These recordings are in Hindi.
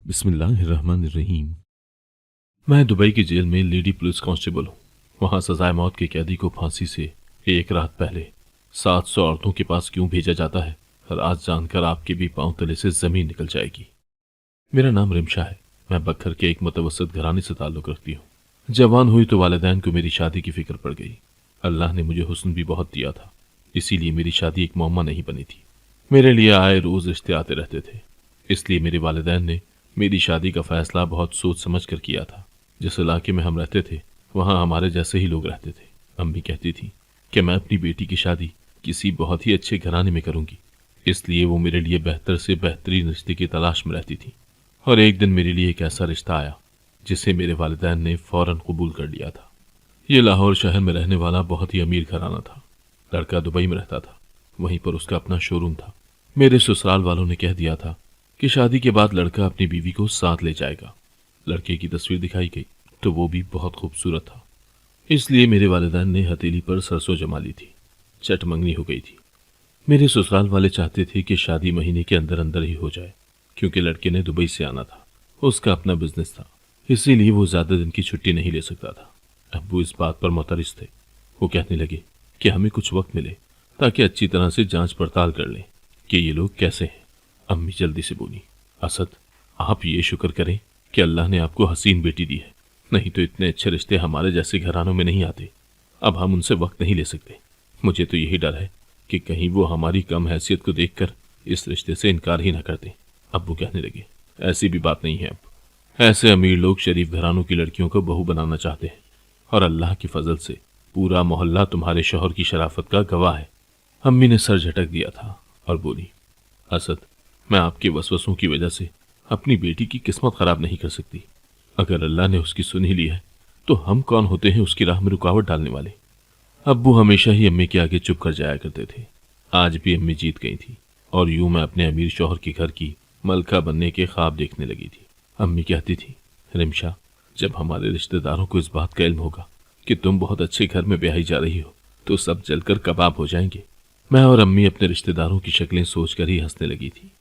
बिस्मिल्लाहिर्रहमानिर्रहीम। मैं दुबई की जेल में लेडी पुलिस कांस्टेबल हूँ। वहाँ सजाए मौत के कैदी को फांसी से एक रात पहले 700 औरतों के पास क्यों भेजा जाता है, और आज जानकर आपके भी पांव तले से जमीन निकल जाएगी। मेरा नाम रिमशा है। मैं बखर के एक मुतवस्सित घराने से ताल्लुक़ रखती हूँ। जवान हुई तो वालिदैन को मेरी शादी की फिक्र पड़ गई। अल्लाह ने मुझे हुस्न भी बहुत दिया था, इसीलिए मेरी शादी एक मौमा नहीं बनी थी। मेरे लिए आए रोज़ रिश्ते आते रहते थे, इसलिए मेरे वालिदैन ने मेरी शादी का फैसला बहुत सोच समझ कर किया था। जिस इलाके में हम रहते थे वहाँ हमारे जैसे ही लोग रहते थे। अम्मी कहती थी कि मैं अपनी बेटी की शादी किसी बहुत ही अच्छे घराने में करूँगी, इसलिए वो मेरे लिए बेहतर से बेहतरीन रिश्ते की तलाश में रहती थी। और एक दिन मेरे लिए एक ऐसा रिश्ता आया जिसे मेरे वालिदैन ने फ़ौरन कबूल कर लिया था। ये लाहौर शहर में रहने वाला बहुत ही अमीर घराना था। लड़का दुबई में रहता था, वहीं पर उसका अपना शोरूम था। मेरे ससुराल वालों ने कह दिया था कि शादी के बाद लड़का अपनी बीवी को साथ ले जाएगा। लड़के की तस्वीर दिखाई गई तो वो भी बहुत खूबसूरत था, इसलिए मेरे वालिदैन ने हथेली पर सरसों जमा ली थी। चट मंगनी हो गई थी। मेरे ससुराल वाले चाहते थे कि शादी महीने के अंदर अंदर ही हो जाए, क्योंकि लड़के ने दुबई से आना था। उसका अपना बिजनेस था, इसीलिए वो ज़्यादा दिन की छुट्टी नहीं ले सकता था। अब्बू इस बात पर मुतरिस थे। वो कहने लगे कि हमें कुछ वक्त मिले ताकि अच्छी तरह से जांच पड़ताल कर लें कि ये लोग कैसे हैं। अम्मी जल्दी से बोली, असद, आप ये शुक्र करें कि अल्लाह ने आपको हसीन बेटी दी है, नहीं तो इतने अच्छे रिश्ते हमारे जैसे घरानों में नहीं आते। अब हम उनसे वक्त नहीं ले सकते। मुझे तो यही डर है कि कहीं वो हमारी कम हैसियत को देखकर इस रिश्ते से इनकार ही ना कर दें। अब्बू कहने लगे, ऐसी भी बात नहीं है। अब ऐसे अमीर लोग शरीफ घरानों की लड़कियों को बहू बनाना चाहते हैं, और अल्लाह की फजल से पूरा मोहल्ला तुम्हारे शौहर की शराफत का गवाह है। अम्मी ने सर झटक दिया था और बोली, असद, मैं आपके वसवसों की वजह से अपनी बेटी की किस्मत खराब नहीं कर सकती। अगर अल्लाह ने उसकी सुन ही ली है तो हम कौन होते हैं उसकी राह में रुकावट डालने वाले। अब्बू हमेशा ही अम्मी के आगे चुप कर जाया करते थे। आज भी अम्मी जीत गई थी और यूं मैं अपने अमीर शौहर के घर की मलका बनने के ख्वाब देखने लगी थी। अम्मी कहती थी, रिमशा, जब हमारे रिश्तेदारों को इस बात का इल्म होगा कि तुम बहुत अच्छे घर में ब्याही जा रही हो तो सब जलकर कबाब हो जाएंगे। मैं और अम्मी अपने रिश्तेदारों की शक्लें सोचकर ही हंसने लगी थी।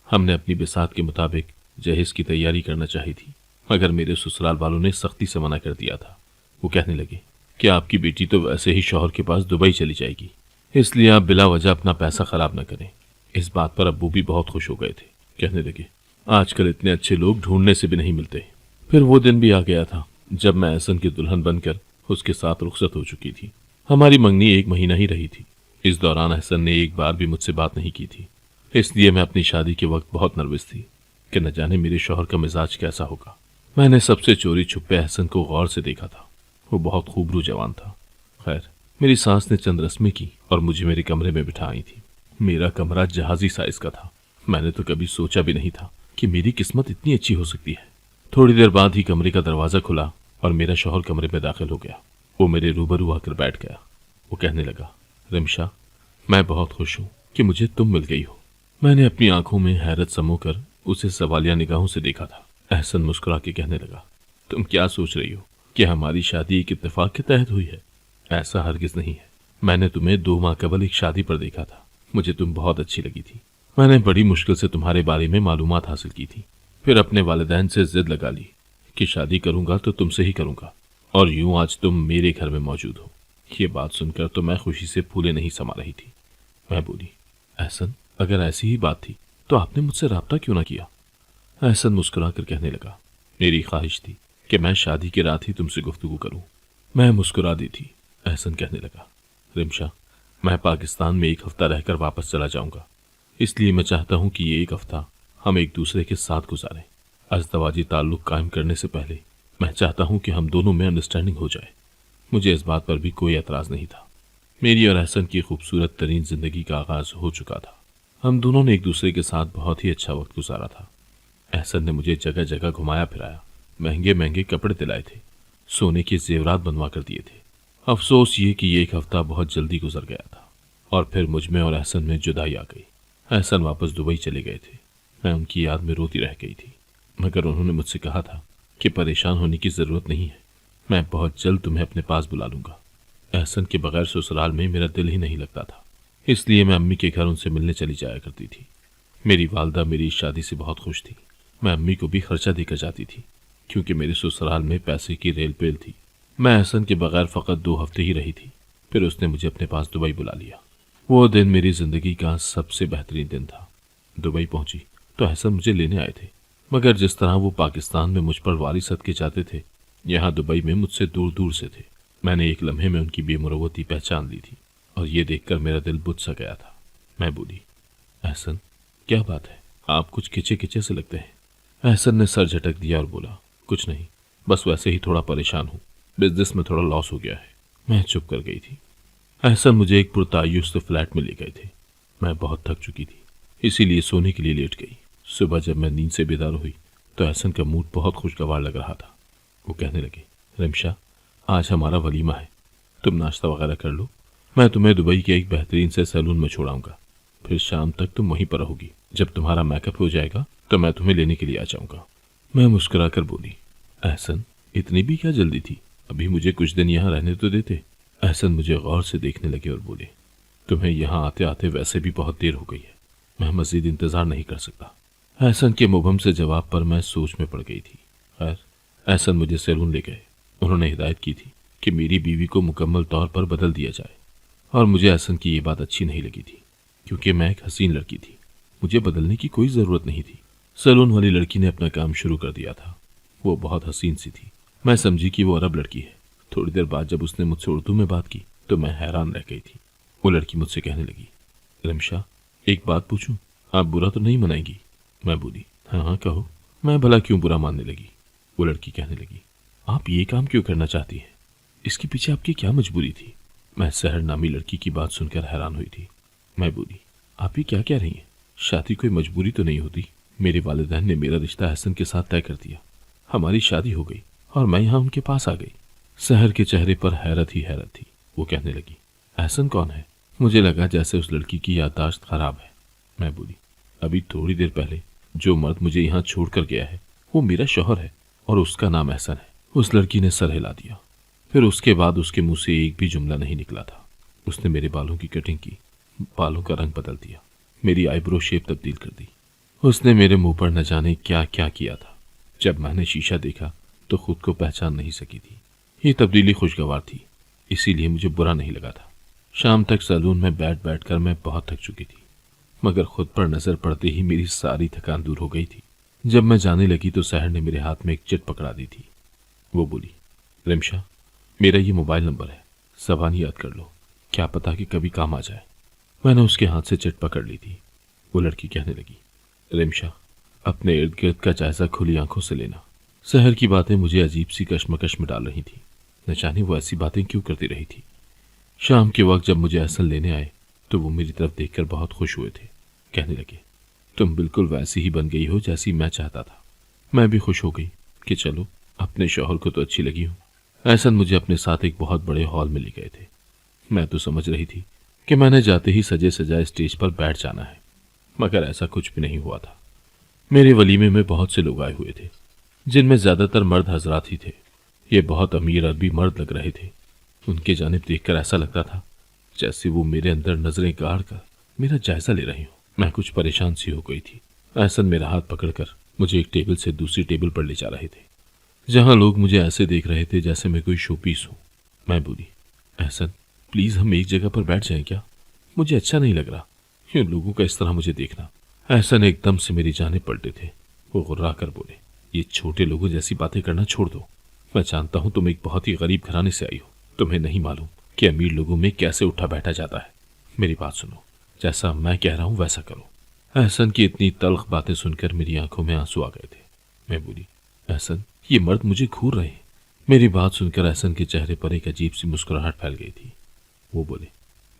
हमने अपनी बिसात के मुताबिक जहेज की तैयारी करना चाही थी, मगर मेरे ससुराल वालों ने सख्ती से मना कर दिया था। वो कहने लगे कि आपकी बेटी तो वैसे ही शौहर के पास दुबई चली जाएगी, इसलिए आप बिला वजह अपना पैसा खराब न करें। इस बात पर अब्बू भी बहुत खुश हो गए थे। कहने लगे, आजकल इतने अच्छे लोग ढूंढने से भी नहीं मिलते। फिर वो दिन भी आ गया था जब मैं एहसन की दुल्हन बनकर उसके साथ रुखसत हो चुकी थी। हमारी मंगनी 1 महीना ही रही थी। इस दौरान एहसन ने एक बार भी मुझसे बात नहीं की थी, इसलिए मैं अपनी शादी के वक्त बहुत नर्वस थी कि न जाने मेरे शौहर का मिजाज कैसा होगा। मैंने सबसे चोरी छुपे एहसन को गौर से देखा था। वो बहुत खूबरू जवान था। खैर, मेरी सास ने चंद रस्में की और मुझे मेरे कमरे में बिठाई थी। मेरा कमरा जहाजी साइज का था। मैंने तो कभी सोचा भी नहीं था कि मेरी किस्मत इतनी अच्छी हो सकती है। थोड़ी देर बाद ही कमरे का दरवाजा खुला और मेरा शौहर कमरे में दाखिल हो गया। वो मेरे रूबरू आकर बैठ गया। वो कहने लगा, रिमशा, मैं बहुत खुश हूँ कि मुझे तुम मिल गई हो। मैंने अपनी आंखों में हैरत समोकर उसे सवालिया निगाहों से देखा था। एहसन मुस्कुरा के कहने लगा, तुम क्या सोच रही हो कि हमारी शादी एक इत्तेफाक के तहत हुई है? ऐसा हरगिज नहीं है। मैंने तुम्हें 2 माह कबल एक शादी पर देखा था। मुझे तुम बहुत अच्छी लगी थी। मैंने बड़ी मुश्किल से तुम्हारे बारे में मालूमात हासिल की थी। फिर अपने वालिदैन से जिद लगा ली कि शादी करूंगा तो तुमसे ही करूंगा, और यूं आज तुम मेरे घर में मौजूद हो। ये बात सुनकर तो मैं खुशी से फूले नहीं समा रही थी। मैं बोली, एहसन, अगर ऐसी ही बात थी तो आपने मुझसे राब्ता क्यों ना किया? एहसन मुस्कुरा कर कहने लगा, मेरी ख्वाहिश थी कि मैं शादी की रात ही तुमसे गुफ्तगू करूं। मैं मुस्कुरा दी थी। एहसन कहने लगा, रिमशा, मैं पाकिस्तान में 1 हफ्ता रहकर वापस चला जाऊंगा, इसलिए मैं चाहता हूं कि ये 1 हफ्ता हम एक दूसरे के साथ गुजारें। अज़दवाजी ताल्लुक कायम करने से पहले मैं चाहता हूं कि हम दोनों में अंडरस्टैंडिंग हो जाए। मुझे इस बात पर भी कोई एतराज़ नहीं था। मेरी और एहसन की खूबसूरत तरीन जिंदगी का आगाज हो चुका था। हम दोनों ने एक दूसरे के साथ बहुत ही अच्छा वक्त गुजारा था। एहसन ने मुझे जगह जगह घुमाया फिराया, महंगे महंगे कपड़े दिलाए थे, सोने के जेवरात बनवा कर दिए थे। अफसोस ये कि ये 1 हफ्ता बहुत जल्दी गुजर गया था और फिर मुझ में और एहसन में जुदाई आ गई। एहसन वापस दुबई चले गए थे। मैं उनकी याद में रोती रह गई थी, मगर उन्होंने मुझसे कहा था कि परेशान होने की ज़रूरत नहीं है, मैं बहुत जल्द तुम्हें अपने पास बुला लूँगा। एहसन के बगैर ससुराल में मेरा दिल ही नहीं लगता था, इसलिए मैं अम्मी के घर उनसे मिलने चली जाया करती थी। मेरी वालदा मेरी इस शादी से बहुत खुश थी। मैं अम्मी को भी खर्चा देकर जाती थी, क्योंकि मेरे ससुराल में पैसे की रेल पेल थी। मैं एहसन के बगैर फ़कत 2 हफ्ते ही रही थी, फिर उसने मुझे अपने पास दुबई बुला लिया। वो दिन मेरी ज़िंदगी का सबसे बेहतरीन दिन था। दुबई पहुंची तो एहसन मुझे लेने आए थे, मगर जिस तरह वो पाकिस्तान में मुझ पर वारी सद के जाते थे, यहाँ दुबई में मुझसे दूर दूर से थे। मैंने एक लम्हे में उनकी बेमुरवती पहचान ली थी, और ये देखकर मेरा दिल बुझ सा गया था। मैं बोली, एहसन, क्या बात है, आप कुछ खिंचे खिंचे से लगते हैं। एहसन ने सर झटक दिया और बोला, कुछ नहीं, बस वैसे ही थोड़ा परेशान हूँ, बिजनेस में थोड़ा लॉस हो गया है। मैं चुप कर गई थी। एहसन मुझे एक पुरतायुस फ्लैट में ले गए थे। मैं बहुत थक चुकी थी, इसीलिए सोने के लिए लेट गई। सुबह जब मैं नींद से बेदार हुई तो एहसन का मूड बहुत खुशगवार लग रहा था। वो कहने लगे, रिमशा, आज हमारा वलीमा है, तुम नाश्ता वगैरह कर लो, मैं तुम्हें दुबई के एक बेहतरीन से सैलून में छोड़ाऊंगा, फिर शाम तक तुम वहीं पर रहोगी। जब तुम्हारा मेकअप हो जाएगा तो मैं तुम्हें लेने के लिए आ जाऊंगा। मैं मुस्कुराकर बोली, एहसन, इतनी भी क्या जल्दी थी, अभी मुझे कुछ दिन यहाँ रहने तो देते। एहसन मुझे गौर से देखने लगे और बोले, तुम्हें यहाँ आते आते वैसे भी बहुत देर हो गई है, मैं मजीद इंतजार नहीं कर सकता। एहसन के मुबहम से जवाब पर मैं सोच में पड़ गई थी। खैर, एहसन मुझे सैलून ले गए। उन्होंने हिदायत की थी कि मेरी बीवी को मुकम्मल तौर पर बदल दिया जाए, और मुझे एहसन की ये बात अच्छी नहीं लगी थी, क्योंकि मैं एक हसीन लड़की थी, मुझे बदलने की कोई ज़रूरत नहीं थी। सैलून वाली लड़की ने अपना काम शुरू कर दिया था। वो बहुत हसीन सी थी। मैं समझी कि वो अरब लड़की है। थोड़ी देर बाद जब उसने मुझसे उर्दू में बात की तो मैं हैरान रह गई थी। वो लड़की मुझसे कहने लगी, रिमशा, एक बात पूछूं, आप बुरा तो नहीं मनाएंगी? मैं बोली, हाँ हाँ कहो। मैं भला क्यों बुरा मानने लगी? वो लड़की कहने लगी, आप ये काम क्यों करना चाहती हैं? इसके पीछे आपकी क्या मजबूरी थी? मैं सहर नामी लड़की की बात सुनकर हैरान हुई थी। मैं बोली, आप ये क्या कह रही हैं? शादी कोई मजबूरी तो नहीं होती। मेरे वालिदैन ने मेरा रिश्ता एहसन के साथ तय कर दिया, हमारी शादी हो गई और मैं यहाँ उनके पास आ गई। सहर के चेहरे पर हैरत ही हैरत थी। वो कहने लगी, एहसन कौन है? मुझे लगा जैसे उस लड़की की याददाश्त खराब है। मैं बोली, अभी थोड़ी देर पहले जो मर्द मुझे यहाँ छोड़कर गया है वो मेरा शौहर है और उसका नाम एहसन है। उस लड़की ने सर हिला दिया। फिर उसके बाद उसके मुंह से एक भी जुमला नहीं निकला था। उसने मेरे बालों की कटिंग की, बालों का रंग बदल दिया, मेरी आईब्रो शेप तब्दील कर दी। उसने मेरे मुंह पर न जाने क्या क्या किया था। जब मैंने शीशा देखा तो खुद को पहचान नहीं सकी थी। ये तब्दीली खुशगवार थी, इसीलिए मुझे बुरा नहीं लगा था। शाम तक सैलून में बैठ बैठ कर मैं बहुत थक चुकी थी, मगर खुद पर नजर पड़ते ही मेरी सारी थकान दूर हो गई थी। जब मैं जाने लगी तो सहर ने मेरे हाथ में एक चिट पकड़ा दी थी। वो बोली, रिमशा, मेरा ये मोबाइल नंबर है, ज़बान याद कर लो, क्या पता कि कभी काम आ जाए। मैंने उसके हाथ से चिट पकड़ ली थी। वो लड़की कहने लगी, रिमशा, अपने इर्द गिर्द का जायजा खुली आंखों से लेना। सहर की बातें मुझे अजीब सी कश्मकश में डाल रही थी। न जाने वो ऐसी बातें क्यों करती रही थी। शाम के वक्त जब मुझे एहसन लेने आए तो वो मेरी तरफ देखकर बहुत खुश हुए थे। कहने लगे, तुम बिल्कुल वैसी ही बन गई हो जैसी मैं चाहता था। मैं भी खुश हो गई कि चलो, अपने शौहर को तो अच्छी लगी हूँ। एहसन मुझे अपने साथ एक बहुत बड़े हॉल में ले गए थे। मैं तो समझ रही थी कि मैंने जाते ही सजे सजाए स्टेज पर बैठ जाना है, मगर ऐसा कुछ भी नहीं हुआ था। मेरे वलीमे में बहुत से लोग आए हुए थे, जिनमें ज्यादातर मर्द हजरात ही थे। ये बहुत अमीर अरबी मर्द लग रहे थे। उनके जानिब देखकर ऐसा लगता था जैसे वो मेरे अंदर नजरें गाड़ कर मेरा जायजा ले रही हो। मैं कुछ परेशान सी हो गई थी। एहसन मेरा हाथ पकड़कर मुझे एक टेबल से दूसरी टेबल पर ले जा रहे थे, जहां लोग मुझे ऐसे देख रहे थे जैसे मैं कोई शोपीस हूँ। मैं बोली, एहसन, प्लीज हम एक जगह पर बैठ जाएं क्या? मुझे अच्छा नहीं लग रहा इन लोगों का इस तरह मुझे देखना। एहसन एकदम से मेरी जाने पलटे थे। वो गुर्रा कर बोले, ये छोटे लोगों जैसी बातें करना छोड़ दो। मैं जानता हूँ तुम एक बहुत ही गरीब घराने से आई हो, तुम्हें नहीं मालूम कि अमीर लोगों में कैसे उठा बैठा जाता है। मेरी बात सुनो, जैसा मैं कह रहा हूँ वैसा करो। एहसन की इतनी तल्ख बातें सुनकर मेरी आंखों में आंसू आ गए थे। मैं बोली, एहसन, ये मर्द मुझे घूर रहे हैं। मेरी बात सुनकर एहसन के चेहरे पर एक अजीब सी मुस्कुराहट फैल गई थी। वो बोले,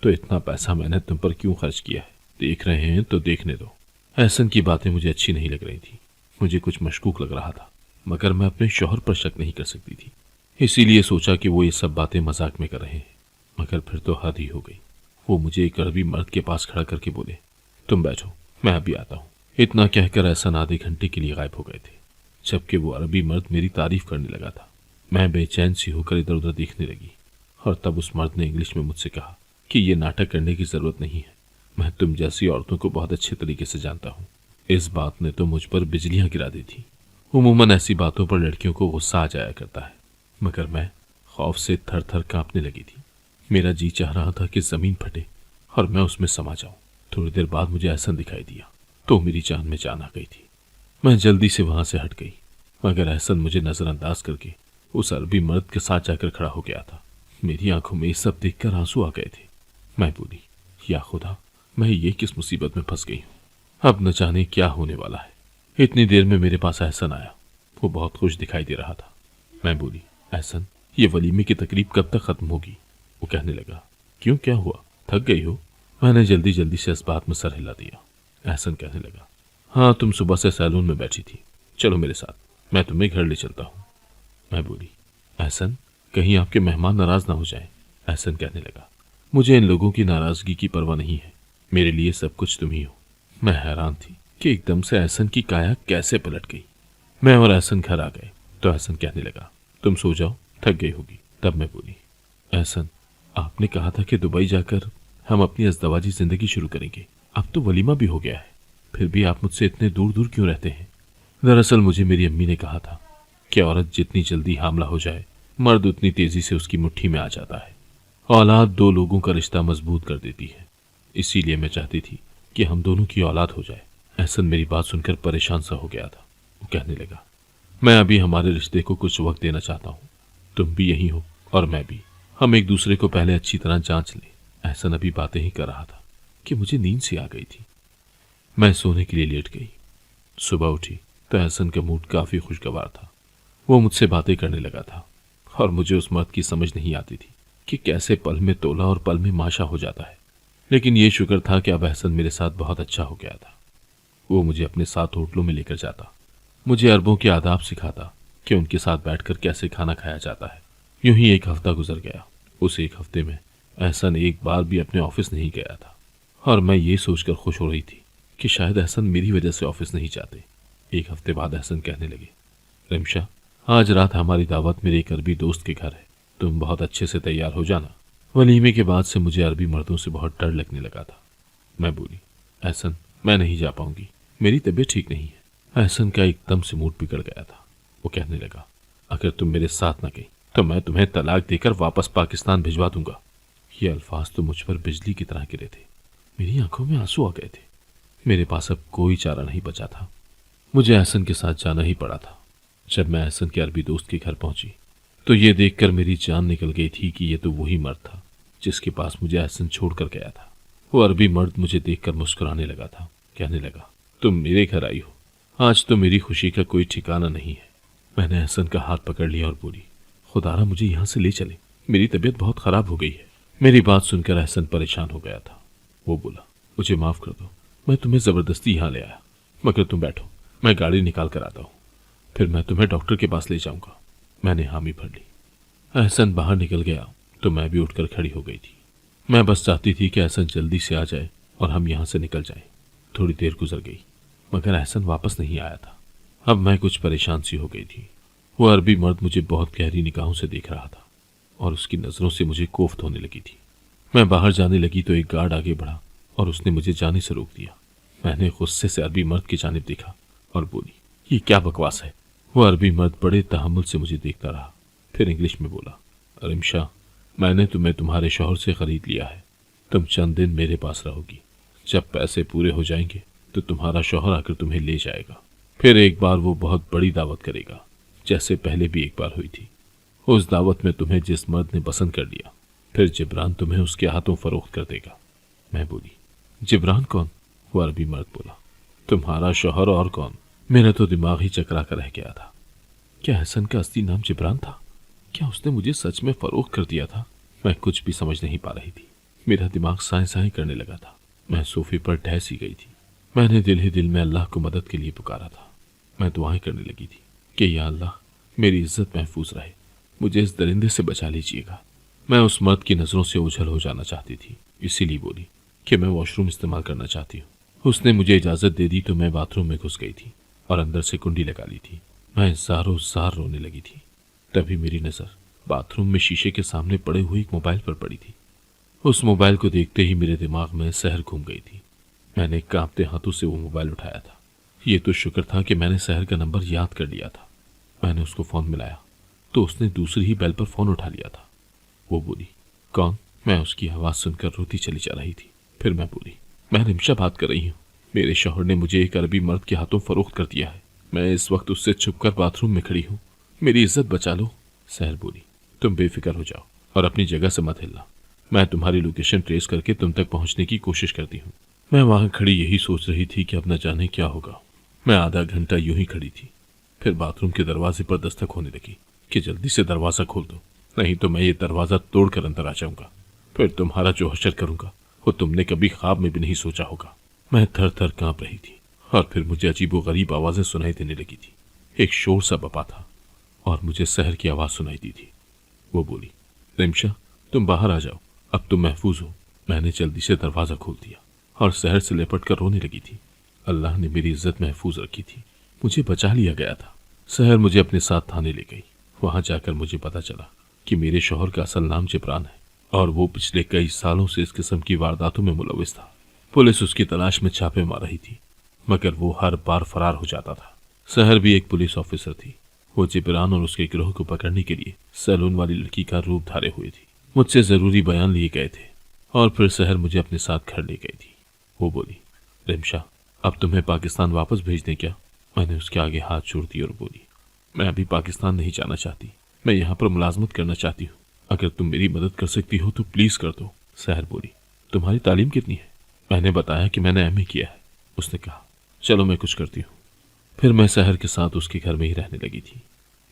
तो इतना पैसा मैंने तुम पर क्यों खर्च किया है? देख रहे हैं तो देखने दो। एहसन की बातें मुझे अच्छी नहीं लग रही थी। मुझे कुछ मशकूक लग रहा था, मगर मैं अपने शौहर पर शक नहीं कर सकती थी। इसीलिए सोचा कि वो ये सब बातें मजाक में कर रहे हैं, मगर फिर तो हद ही हो गई। वो मुझे एक अरबी मर्द के पास खड़ा करके बोले, तुम बैठो, मैं अभी आता हूँ। इतना कहकर एहसन आधे घंटे के लिए गायब हो गए थे, जबकि वो अरबी मर्द मेरी तारीफ करने लगा था। मैं बेचैन सी होकर इधर उधर देखने लगी, और तब उस मर्द ने इंग्लिश में मुझसे कहा कि ये नाटक करने की जरूरत नहीं है, मैं तुम जैसी औरतों को बहुत अच्छे तरीके से जानता हूँ। इस बात ने तो मुझ पर बिजलियां गिरा दी थी। उमूमन ऐसी बातों पर लड़कियों को गुस्सा आ जाया करता है, मगर मैं खौफ से थर थर कांपने लगी थी। मेरा जी चाह रहा था कि जमीन फटे और मैं उसमें समा जाऊं। थोड़ी देर बाद मुझे एहसन दिखाई दिया तो मेरी जान में जान आ गई थी। मैं जल्दी से वहां से हट गई, मगर एहसन मुझे नजरअंदाज करके उस अरबी मर्द के साथ जाकर खड़ा हो गया था। मेरी आंखों में ये सब देखकर आंसू आ गए थे। मैं बोली, या खुदा, मैं ये किस मुसीबत में फंस गई हूं। अब न जाने क्या होने वाला है। इतनी देर में मेरे पास एहसन आया। वो बहुत खुश दिखाई दे रहा था। मैं बोली, एहसन, ये वलीमे की तकरीब कब तक खत्म होगी? वो कहने लगा, क्यों, क्या हुआ, थक गई हो? मैंने जल्दी जल्दी से इस बात में सर हिला दिया। एहसन कहने लगा, हाँ, तुम सुबह से सैलून में बैठी थी, चलो मेरे साथ, मैं तुम्हें घर ले चलता हूँ। मैं बोली, एहसन, कहीं आपके मेहमान नाराज ना हो जाएं। एहसन कहने लगा, मुझे इन लोगों की नाराजगी की परवाह नहीं है, मेरे लिए सब कुछ तुम ही हो। मैं हैरान थी कि एकदम से एहसन की काया कैसे पलट गई। मैं और एहसन घर आ गए तो एहसन कहने लगा, तुम सो जाओ, थक गई होगी। तब मैं बोली, एहसन, आपने कहा था कि दुबई जाकर हम अपनी अज़दवाजी जिंदगी शुरू करेंगे। अब तो वलीमा भी हो गया है, फिर भी आप मुझसे इतने दूर दूर क्यों रहते हैं? दरअसल मुझे मेरी अम्मी ने कहा था कि औरत जितनी जल्दी हामला हो जाए, मर्द उतनी तेजी से उसकी मुट्ठी में आ जाता है। औलाद दो लोगों का रिश्ता मजबूत कर देती है। इसीलिए मैं चाहती थी कि हम दोनों की औलाद हो जाए। एहसन मेरी बात सुनकर परेशान सा हो गया था। वो कहने लगा, मैं अभी हमारे रिश्ते को कुछ वक्त देना चाहता हूँ। तुम भी यही हो और मैं भी। हम एक दूसरे को पहले अच्छी तरह जांच लें। एहसन अभी बातें ही कर रहा था कि मुझे नींद से आ गई थी। मैं सोने के लिए लेट गई। सुबह उठी तो एहसन का मूड काफी खुशगवार था। वो मुझसे बातें करने लगा था और मुझे उस मर्द की समझ नहीं आती थी कि कैसे पल में तोला और पल में माशा हो जाता है। लेकिन ये शुक्र था कि अब एहसन मेरे साथ बहुत अच्छा हो गया था। वो मुझे अपने साथ होटलों में लेकर जाता, मुझे अरबों के आदाब सिखाता कि उनके साथ बैठकर कैसे खाना खाया जाता है। यूं ही एक हफ्ता गुजर गया। उस एक हफ्ते में एहसन एक बार भी अपने ऑफिस नहीं गया था और मैं ये सोचकर खुश हो रही थी कि शायद एहसन मेरी वजह से ऑफिस नहीं जाते। एक हफ्ते बाद एहसन कहने लगे, रिमशा, आज रात हमारी दावत मेरे एक अरबी दोस्त के घर है, तुम बहुत अच्छे से तैयार हो जाना। वलीमे के बाद से मुझे अरबी मर्दों से बहुत डर लगने लगा था। मैं बोली, एहसन, मैं नहीं जा पाऊंगी, मेरी तबीयत ठीक नहीं है। एहसन का एकदम से मूड बिगड़ गया था। वो कहने लगा, अगर तुम मेरे साथ न गई तो मैं तुम्हें तलाक देकर वापस पाकिस्तान भिजवा दूंगा। ये अल्फाज तो मुझ पर बिजली की तरह गिरे थे। मेरी आंखों में आंसू आ गए थे। मेरे पास अब कोई चारा नहीं बचा था। मुझे एहसन के साथ जाना ही पड़ा था। जब मैं एहसन के अरबी दोस्त के घर पहुंची तो ये देखकर मेरी जान निकल गई थी कि ये तो वही मर्द था जिसके पास मुझे एहसन छोड़कर गया था। वो अरबी मर्द मुझे देखकर मुस्कुराने लगा था। कहने लगा, तुम मेरे घर आई हो, आज तो मेरी खुशी का कोई ठिकाना नहीं है। मैंने एहसन का हाथ पकड़ लिया और बोली, खुदारा मुझे यहाँ से ले चले, मेरी तबीयत बहुत खराब हो गई है। मेरी बात सुनकर एहसन परेशान हो गया था। वो बोला, मुझे माफ कर दो, मैं तुम्हें जबरदस्ती यहाँ ले आया, मगर तुम बैठो, मैं गाड़ी निकाल कर आता हूँ, फिर मैं तुम्हें डॉक्टर के पास ले जाऊंगा। मैंने हामी भर ली। एहसन बाहर निकल गया तो मैं भी उठकर खड़ी हो गई थी। मैं बस चाहती थी कि एहसन जल्दी से आ जाए और हम यहाँ से निकल जाएं। थोड़ी देर गुजर गई मगर एहसन वापस नहीं आया था। अब मैं कुछ परेशान सी हो गई थी। वो अरबी मर्द मुझे बहुत गहरी निगाहों से देख रहा था और उसकी नजरों से मुझे कोफ्त होने लगी थी। मैं बाहर जाने लगी तो एक गार्ड आगे बढ़ा और उसने मुझे जाने से रोक दिया। मैंने गुस्से से अरबी मर्द की जानिब देखा और बोली, ये क्या बकवास है? वो अरबी मर्द बड़े तहम्मुल से मुझे देखता रहा, फिर इंग्लिश में बोला, रिमशा, मैंने तुम्हें तुम्हारे शौहर से खरीद लिया है, तुम चंद दिन मेरे पास रहोगी। जब पैसे पूरे हो जाएंगे तो तुम्हारा शौहर आकर तुम्हें ले जाएगा। फिर एक बार वो बहुत बड़ी दावत करेगा, जैसे पहले भी एक बार हुई थी। उस दावत में तुम्हें जिस मर्द ने पसंद कर लिया, फिर जिब्रान तुम्हें उसके हाथों फरोख्त कर देगा। मैं बोली, जिब्रान कौन? वो अरबी मर्द बोला, तुम्हारा शौहर और कौन? मेरा तो दिमाग ही चकरा कर रह गया था। क्या एहसन का असली नाम जिब्रान था? क्या उसने मुझे सच में फरोख्त कर दिया था? मैं कुछ भी समझ नहीं पा रही थी। मेरा दिमाग साए साए करने लगा था। मैं सोफे पर ढह सी गई थी। मैंने दिल ही दिल में अल्लाह को मदद के लिए पुकारा था। मैं दुआएं करने लगी थी कि या अल्लाह, मेरी इज्जत महफूज रहे, मुझे इस दरिंदे से बचा लीजिएगा। मैं उस मर्द की नजरों से ओझल हो जाना चाहती थी, इसीलिए बोली कि मैं वॉशरूम इस्तेमाल करना चाहती हूँ। उसने मुझे इजाजत दे दी तो मैं बाथरूम में घुस गई थी और अंदर से कुंडी लगा ली थी। मैं ज़ारो ज़ार रोने लगी थी। तभी मेरी नज़र बाथरूम में शीशे के सामने पड़े हुए एक मोबाइल पर पड़ी थी। उस मोबाइल को देखते ही मेरे दिमाग में सहर घूम गई थी। मैंने कांपते हाथों से वो मोबाइल उठाया था ये तो शुक्र था कि मैंने सहर का नंबर याद कर लिया था। मैंने उसको फ़ोन मिलाया तो उसने दूसरी ही बेल पर फ़ोन उठा लिया था। वो बोली, कौन? मैं उसकी आवाज़ सुनकर रोती चली जा रही थी। फिर मैं बोली, मैं रिमशा बात कर रही हूँ। मेरे शौहर ने मुझे एक अरबी मर्द के हाथों फरोख्त कर दिया है। मैं इस वक्त उससे छुपकर बाथरूम में खड़ी हूँ। मेरी इज्जत बचा लो। सहर बोली, तुम बेफिक्र हो जाओ और अपनी जगह से मत हिलना। मैं तुम्हारी लोकेशन ट्रेस करके तुम तक पहुंचने की कोशिश करती हूँ। मैं वहां खड़ी यही सोच रही थी कि अब न जाने क्या होगा। मैं आधा घंटा यूं ही खड़ी थी। फिर बाथरूम के दरवाजे पर दस्तक होने लगी कि जल्दी से दरवाज़ा खोल दो, नहीं तो मैं ये दरवाज़ा तोड़कर अंदर आ जाऊंगा। फिर तुम्हारा जो हशर करूंगा वो तुमने कभी ख्वाब में भी नहीं सोचा होगा। मैं थर थर कांप रही थी और फिर मुझे अजीबो गरीब आवाज़ें सुनाई देने लगी थी। एक शोर सा बपा था और मुझे सहर की आवाज़ सुनाई दी थी। वो बोली, रिमशा तुम बाहर आ जाओ, अब तुम महफूज हो। मैंने जल्दी से दरवाज़ा खोल दिया और सहर से लिपट कर रोने लगी थी। अल्लाह ने मेरी इज्जत महफूज रखी थी, मुझे बचा लिया गया था। सहर मुझे अपने साथ थाने ले गई। वहां जाकर मुझे पता चला कि मेरे शौहर का असल नाम जिब्रान है और वो पिछले कई सालों से इस किस्म की वारदातों में मुलविस था। पुलिस उसकी तलाश में छापे मार रही थी, मगर वो हर बार फरार हो जाता था। सहर भी एक पुलिस ऑफिसर थी। वो जिब्रान और उसके गिरोह को पकड़ने के लिए सैलून वाली लड़की का रूप धारे हुए थी। मुझसे जरूरी बयान लिए गए थे और फिर सहर मुझे अपने साथ घर ले गई थी। वो बोली, रिमशा अब तुम्हें पाकिस्तान वापस भेज दें क्या? मैंने उसके आगे हाथ जोड़ दिए और बोली, मैं अभी पाकिस्तान नहीं जाना चाहती। मैं यहाँ पर मुलाजमत करना चाहती हूँ। अगर तुम मेरी मदद कर सकती हो तो प्लीज कर दो। सहर बोली, तुम्हारी तालीम कितनी है? मैंने बताया कि मैंने एमए किया है। उसने कहा, चलो मैं कुछ करती हूँ। फिर मैं सहर के साथ उसके घर में ही रहने लगी थी।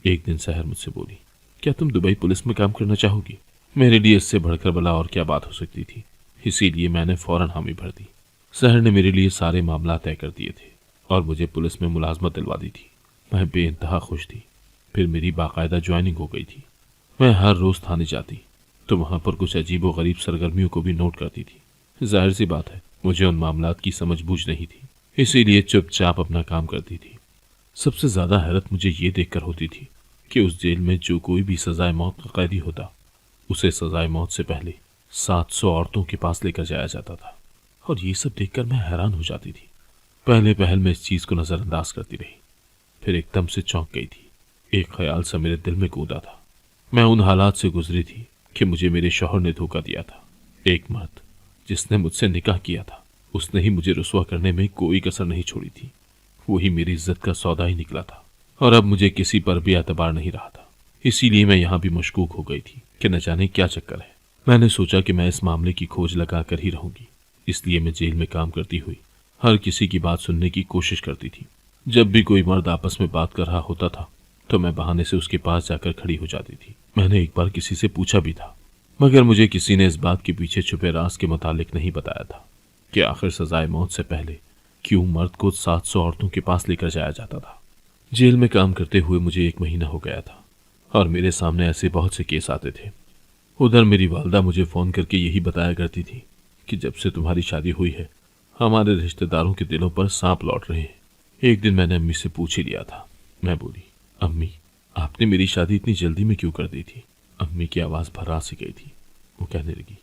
एक दिन सहर मुझसे बोली, क्या तुम दुबई पुलिस में काम करना चाहोगी? मेरे लिए इससे बढ़कर भला और क्या बात हो सकती थी, इसीलिए मैंने फौरन हामी भर दी। सहर ने मेरे लिए सारे मामला तय कर दिए थे और मुझे पुलिस में मुलाजमत दिलवा दी थी। मैं बेइंतहा खुश थी। फिर मेरी बाकायदा ज्वाइनिंग हो गई थी। मैं हर रोज थाने जाती तो वहां पर कुछ अजीबो गरीब सरगर्मियों को भी नोट करती थी। जाहिर सी बात है, मुझे उन मामलात की समझ बूझ नहीं थी, इसीलिए चुपचाप अपना काम करती थी। सबसे ज्यादा हैरत मुझे ये देखकर होती थी कि उस जेल में जो कोई भी सजाए मौत का कैदी होता, उसे सजाए मौत से पहले 700 औरतों के पास लेकर जाया जाता था। और ये सब देखकर मैं हैरान हो जाती थी। पहले पहल में इस चीज को नजरअंदाज करती रही, फिर एकदम से चौंक गई थी। एक ख्याल सा मेरे दिल में कूदा था। मैं उन हालात से गुजरी थी कि मुझे मेरे शौहर ने धोखा दिया था। एक मर्द जिसने मुझसे निकाह किया था, उसने ही मुझे रुसवा करने में कोई कसर नहीं छोड़ी थी। वही मेरी इज्जत का सौदा ही निकला था और अब मुझे किसी पर भी एतबार नहीं रहा था। इसीलिए मैं यहाँ भी मशकूक हो गई थी कि न जाने क्या चक्कर है। मैंने सोचा कि मैं इस मामले की खोज लगा कर ही रहूंगी। इसलिए मैं जेल में काम करती हुई हर किसी की बात सुनने की कोशिश करती थी। जब भी कोई मर्द आपस में बात कर रहा होता था तो मैं बहाने से उसके पास जाकर खड़ी हो जाती थी। मैंने एक बार किसी से पूछा भी था, मगर मुझे किसी ने इस बात के पीछे छुपे राज के मुतालिक नहीं बताया था कि आखिर सजाए मौत से पहले क्यों मर्द को 700 औरतों के पास लेकर जाया जाता था। जेल में काम करते हुए मुझे 1 महीना हो गया था और मेरे सामने ऐसे बहुत से केस आते थे। उधर मेरी वालदा मुझे फोन करके यही बताया करती थी कि जब से तुम्हारी शादी हुई है हमारे रिश्तेदारों के दिलों पर सांप लौट रहे हैं। एक दिन मैंने अम्मी से पूछ ही लिया था। मैं बोली, अम्मी आपने मेरी शादी इतनी जल्दी में क्यों कर दी थी? अम्मी की आवाज़ भर्रा सी गई थी। वो कहने लगी,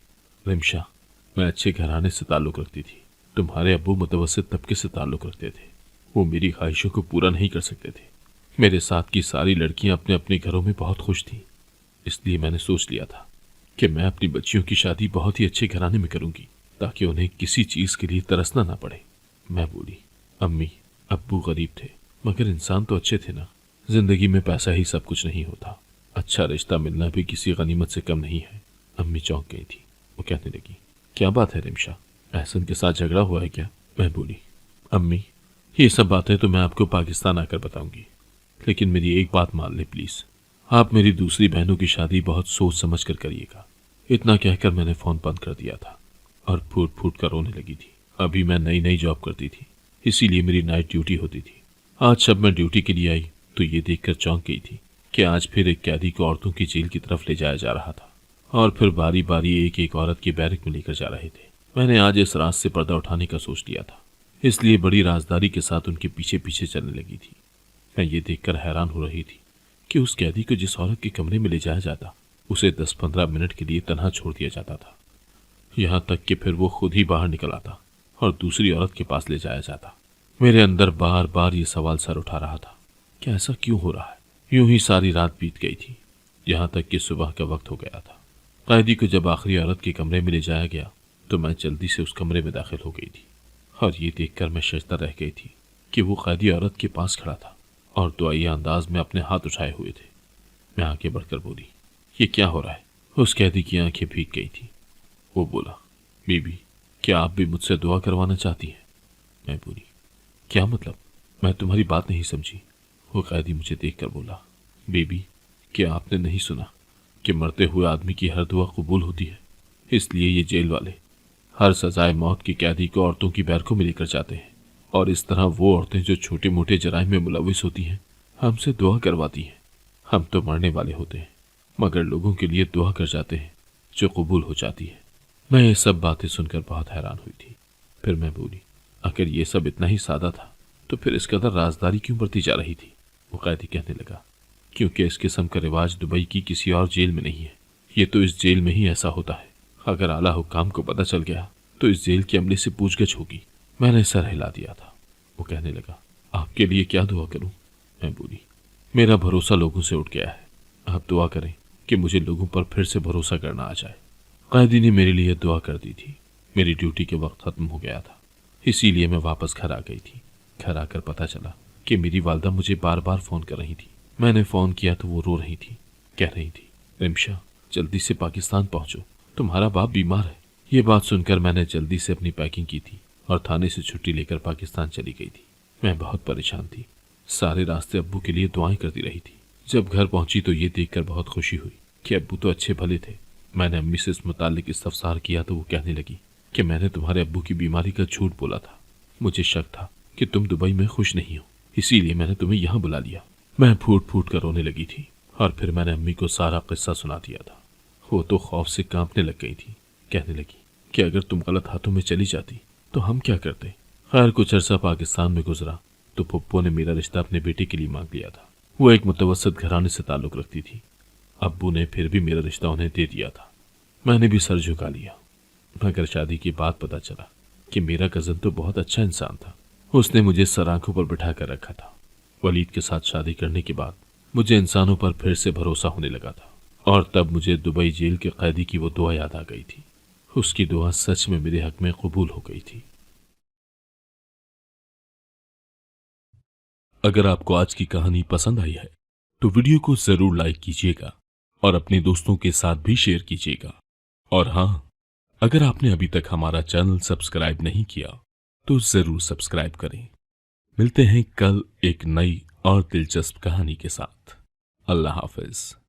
रिमशा मैं अच्छे घराने से ताल्लुक़ रखती थी। तुम्हारे अब्बू मुतवस्सित तबके से ताल्लुक़ रखते थे। वो मेरी ख्वाहिशों को पूरा नहीं कर सकते थे। मेरे साथ की सारी लड़कियां अपने अपने घरों में बहुत खुश थीं। इसलिए मैंने सोच लिया था कि मैं अपनी बच्चियों की शादी बहुत ही अच्छे घराने में करूंगी ताकि उन्हें किसी चीज़ के लिए तरसना ना पड़े। मैं बोली, अम्मी अब्बू गरीब थे मगर इंसान तो अच्छे थे ना। जिंदगी में पैसा ही सब कुछ नहीं होता। अच्छा रिश्ता मिलना भी किसी गनीमत से कम नहीं है। अम्मी चौंक गई थी। वो कहने लगी, क्या बात है रिमशा, एहसन के साथ झगड़ा हुआ है क्या? मैं बोली, अम्मी ये सब बातें तो मैं आपको पाकिस्तान आकर बताऊंगी, लेकिन मेरी एक बात मान ले प्लीज। आप मेरी दूसरी बहनों की शादी बहुत सोच समझ कर करिएगा। इतना कहकर मैंने फोन बंद कर दिया था और फूट फूट कर रोने लगी थी। अभी मैं नई नई जॉब करती थी, इसीलिए मेरी नाइट ड्यूटी होती थी। आज जब मैं ड्यूटी के लिए आई तो ये देखकर चौंक गई थी कि आज फिर एक कैदी को औरतों की जेल की तरफ ले जाया जा रहा था और फिर बारी बारी एक एक औरत की बैरक में लेकर जा रहे थे। मैंने आज इस रात से पर्दा उठाने का सोच लिया था, इसलिए बड़ी राजदारी के साथ उनके पीछे पीछे चलने लगी थी। मैं ये देखकर हैरान हो रही थी कि उस कैदी को जिस औरत के कमरे में ले जाया जाता उसे 10-15 मिनट के लिए तन्हा छोड़ दिया जाता था। यहाँ तक कि फिर वो खुद ही बाहर निकल आता और दूसरी औरत के पास ले जाया जाता। मेरे अंदर बार बार ये सवाल सर उठा रहा था कि ऐसा क्यों हो रहा है। यूं ही सारी रात बीत गई थी, यहाँ तक कि सुबह का वक्त हो गया था। कैदी को जब आखिरी औरत के कमरे में ले जाया गया तो मैं जल्दी से उस कमरे में दाखिल हो गई थी, और ये देखकर मैं शर्ता रह गई थी कि वो कैदी औरत के पास खड़ा था और दुआई अंदाज में अपने हाथ उठाए हुए थे। मैं आगे बढ़कर बोली, ये क्या हो रहा है? उस कैदी की आंखें भीग गई थी। वो बोला, बीबी, क्या आप भी मुझसे दुआ करवाना चाहती हैं? मैं बोली, क्या मतलब? मैं तुम्हारी बात नहीं समझी। वो कैदी मुझे देखकर बोला, बीबी, क्या आपने नहीं सुना कि मरते हुए आदमी की हर दुआ कबूल होती है? इसलिए ये जेल वाले हर सजाए मौत की कैदी को औरतों की बैरकों में लेकर जाते हैं, और इस तरह वो औरतें जो छोटे मोटे जराइम में मुलविस होती हैं हमसे दुआ करवाती हैं। हम तो मरने वाले होते हैं, मगर लोगों के लिए दुआ कर जाते हैं जो कबूल हो जाती है। मैं ये सब बातें सुनकर बहुत हैरान हुई थी। फिर मैं बोली, अगर ये सब इतना ही सादा था तो फिर इस कदर राजदारी क्यों बढ़ती जा रही थी? वो कैदी कहने लगा, क्योंकि इस किस्म का रिवाज दुबई की किसी और जेल में नहीं है, ये तो इस जेल में ही ऐसा होता है। अगर आला हुक्काम को पता चल गया तो इस जेल के अमले से पूछगछ होगी। मैंने सर हिला दिया था। वो कहने लगा, आपके लिए क्या दुआ करूं? मैं बोली, मेरा भरोसा लोगों से उठ गया है, आप दुआ करें कि मुझे लोगों पर फिर से भरोसा करना आ जाए। कैदी ने मेरे लिए दुआ कर दी थी। मेरी ड्यूटी के वक्त खत्म हो गया था, इसीलिए मैं वापस घर आ गई थी। घर आकर पता चला कि मेरी वालदा मुझे बार बार फ़ोन कर रही थी। मैंने फ़ोन किया तो वो रो रही थी। कह रही थी, रिमशा, जल्दी से पाकिस्तान पहुंचो, तुम्हारा बाप बीमार है। ये बात सुनकर मैंने जल्दी से अपनी पैकिंग की थी और थाने से छुट्टी लेकर पाकिस्तान चली गई थी। मैं बहुत परेशान थी, सारे रास्ते अब्बू के लिए दुआएं करती रही थी। जब घर पहुंची तो ये देखकर बहुत खुशी हुई कि अब्बू तो अच्छे भले थे। मैंने अम्मी से इस मुतालिक इस्तफसार किया तो वो कहने लगी कि मैंने तुम्हारे अब्बू की बीमारी का झूठ बोला था। मुझे शक था कि तुम दुबई में खुश नहीं हो, इसीलिए मैंने तुम्हें यहाँ बुला लिया। मैं फूट फूट कर रोने लगी थी और फिर मैंने अम्मी को सारा किस्सा सुना दिया था। वो तो खौफ से कांपने लग गई थी। कहने लगी कि अगर तुम गलत हाथों में चली जाती तो हम क्या करते। खैर कुछ अरसा पाकिस्तान में गुजरा तो पप्पो ने मेरा रिश्ता अपने बेटे के लिए मांग लिया था। वो एक मुतवस्सित घराने से ताल्लुक़ रखती थी। अब्बू ने फिर भी मेरा रिश्ता उन्हें दे दिया था। मैंने भी सर झुका लिया, मगर शादी के बाद पता चला कि मेरा कज़न तो बहुत अच्छा इंसान था। उसने मुझे सर आंखों पर बिठा कर रखा था। वलीद के साथ शादी करने के बाद मुझे इंसानों पर फिर से भरोसा होने लगा था, और तब मुझे दुबई जेल के कैदी की वो दुआ याद आ गई थी। उसकी दुआ सच में मेरे हक में कबूल हो गई थी। अगर आपको आज की कहानी पसंद आई है तो वीडियो को जरूर लाइक कीजिएगा और अपने दोस्तों के साथ भी शेयर कीजिएगा। और हाँ, अगर आपने अभी तक हमारा चैनल सब्सक्राइब नहीं किया तो जरूर सब्सक्राइब करें। मिलते हैं कल एक नई और दिलचस्प कहानी के साथ। अल्लाह हाफिज।